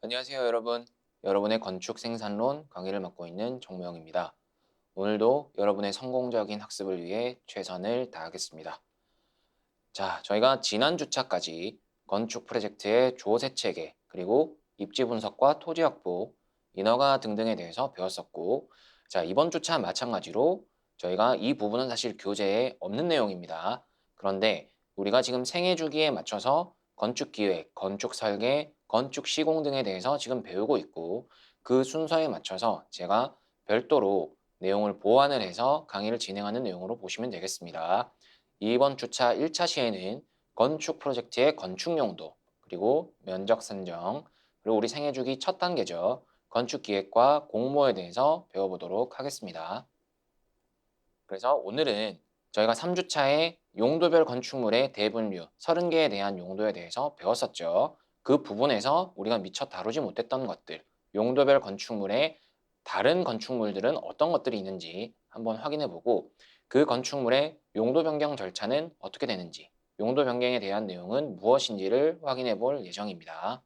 안녕하세요, 여러분. 여러분의 건축 생산론 강의를 맡고 있는 정모영입니다. 오늘도 여러분의 성공적인 학습을 위해 최선을 다하겠습니다. 자, 저희가 지난 주차까지 건축 프로젝트의 조세 체계, 그리고 입지 분석과 토지 확보, 인허가 등등에 대해서 배웠었고, 자, 이번 주차 마찬가지로 저희가 이 부분은 사실 교재에 없는 내용입니다. 그런데 우리가 지금 생애 주기에 맞춰서 건축 기획, 건축 설계, 건축 시공 등에 대해서 지금 배우고 있고, 그 순서에 맞춰서 제가 별도로 내용을 보완을 해서 강의를 진행하는 내용으로 보시면 되겠습니다. 이번 주차 1차 시에는 건축 프로젝트의 건축 용도, 그리고 면적 산정, 그리고 우리 생애주기 첫 단계죠. 건축 기획과 공모에 대해서 배워보도록 하겠습니다. 그래서 오늘은 저희가 3주차에 용도별 건축물의 대분류, 30개에 대한 용도에 대해서 배웠었죠. 그 부분에서 우리가 미처 다루지 못했던 것들, 용도별 건축물의 다른 건축물들은 어떤 것들이 있는지 한번 확인해보고, 그 건축물의 용도 변경 절차는 어떻게 되는지, 용도 변경에 대한 내용은 무엇인지를 확인해 볼 예정입니다.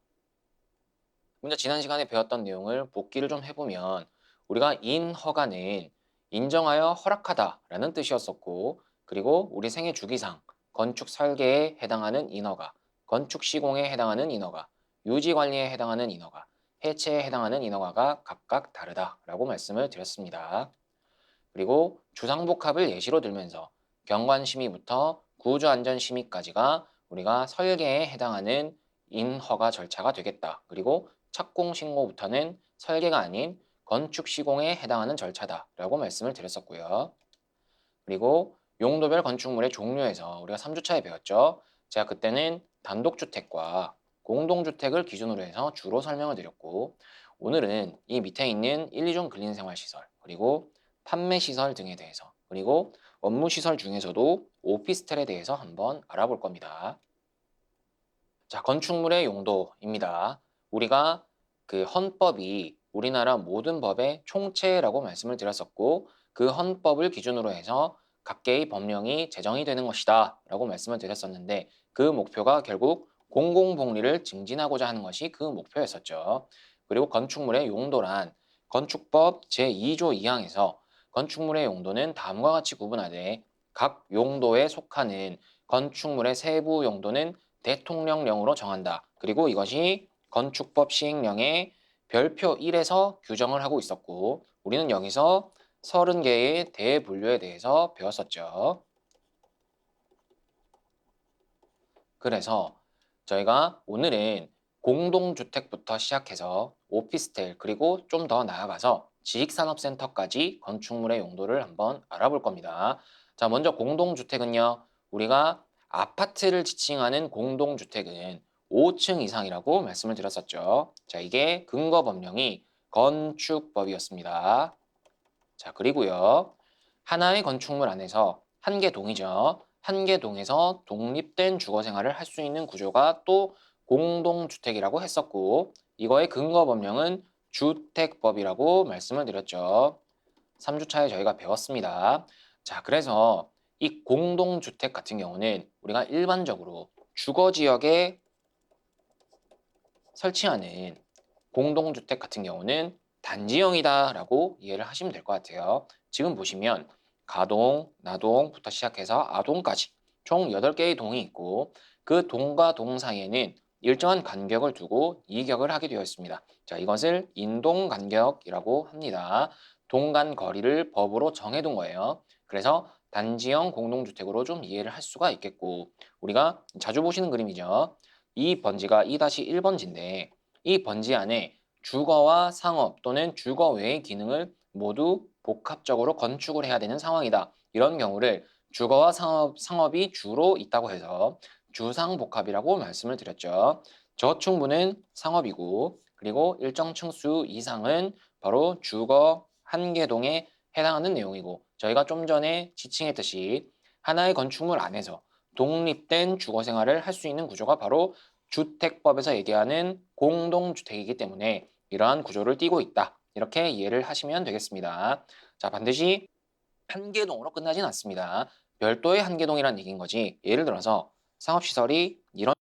먼저 지난 시간에 배웠던 내용을 복기를 좀 해보면, 우리가 인허가는 인정하여 허락하다라는 뜻이었었고, 그리고 우리 생애 주기상 건축 설계에 해당하는 인허가, 건축 시공에 해당하는 인허가, 유지 관리에 해당하는 인허가, 해체에 해당하는 인허가가 각각 다르다라고 말씀을 드렸습니다. 그리고 주상복합을 예시로 들면서 경관심의부터 구조안전심의까지가 우리가 설계에 해당하는 인허가 절차가 되겠다. 그리고 착공신고부터는 설계가 아닌 건축시공에 해당하는 절차다라고 말씀을 드렸었고요. 그리고 용도별 건축물의 종류에서 우리가 3주차에 배웠죠. 제가 그때는 단독주택과 공동주택을 기준으로 해서 주로 설명을 드렸고, 오늘은 이 밑에 있는 1, 2종 근린생활시설, 그리고 판매시설 등에 대해서, 그리고 업무시설 중에서도 오피스텔에 대해서 한번 알아볼 겁니다. 자, 건축물의 용도입니다. 우리가 그 헌법이 우리나라 모든 법의 총체라고 말씀을 드렸었고, 그 헌법을 기준으로 해서 각계의 법령이 제정이 되는 것이다 라고 말씀을 드렸었는데, 그 목표가 결국 공공복리를 증진하고자 하는 것이 그 목표였었죠. 그리고 건축물의 용도란 건축법 제2조 2항에서 건축물의 용도는 다음과 같이 구분하되, 각 용도에 속하는 건축물의 세부 용도는 대통령령으로 정한다. 그리고 이것이 건축법 시행령의 별표 1에서 규정을 하고 있었고, 우리는 여기서 30개의 대분류에 대해서 배웠었죠. 그래서 저희가 오늘은 공동주택부터 시작해서 오피스텔, 그리고 좀 더 나아가서 지식산업센터까지 건축물의 용도를 한번 알아볼 겁니다. 자, 먼저 공동주택은요, 우리가 아파트를 지칭하는 공동주택은 5층 이상이라고 말씀을 드렸었죠. 자, 이게 근거법령이 건축법이었습니다. 자, 그리고요, 하나의 건축물 안에서 한 개 동이죠. 한 개 동에서 독립된 주거 생활을 할 수 있는 구조가 또 공동주택이라고 했었고, 이거의 근거 법령은 주택법이라고 말씀을 드렸죠. 3주차에 저희가 배웠습니다. 자, 그래서 이 공동주택 같은 경우는 우리가 일반적으로 주거지역에 설치하는 공동주택 같은 경우는 단지형이다라고 이해를 하시면 될 것 같아요. 지금 보시면 가동, 나동부터 시작해서 아동까지 총 8개의 동이 있고, 그 동과 동 사이에는 일정한 간격을 두고 이격을 하게 되어 있습니다. 자, 이것을 인동간격이라고 합니다. 동간 거리를 법으로 정해둔 거예요. 그래서 단지형 공동주택으로 좀 이해를 할 수가 있겠고, 우리가 자주 보시는 그림이죠. 이 번지가 2-1번지인데, 이 번지 안에 주거와 상업 또는 주거 외의 기능을 모두 복합적으로 건축을 해야 되는 상황이다. 이런 경우를 주거와 상업이 주로 있다고 해서 주상복합이라고 말씀을 드렸죠. 저층부는 상업이고, 그리고 일정 층수 이상은 바로 주거 한 개 동에 해당하는 내용이고, 저희가 좀 전에 지칭했듯이 하나의 건축물 안에서 독립된 주거 생활을 할 수 있는 구조가 바로 주택법에서 얘기하는 공동주택이기 때문에 이러한 구조를 띠고 있다. 이렇게 이해를 하시면 되겠습니다. 자, 반드시 한계동으로 끝나진 않습니다. 별도의 한계동이란 얘기인 거지. 예를 들어서 상업시설이 이런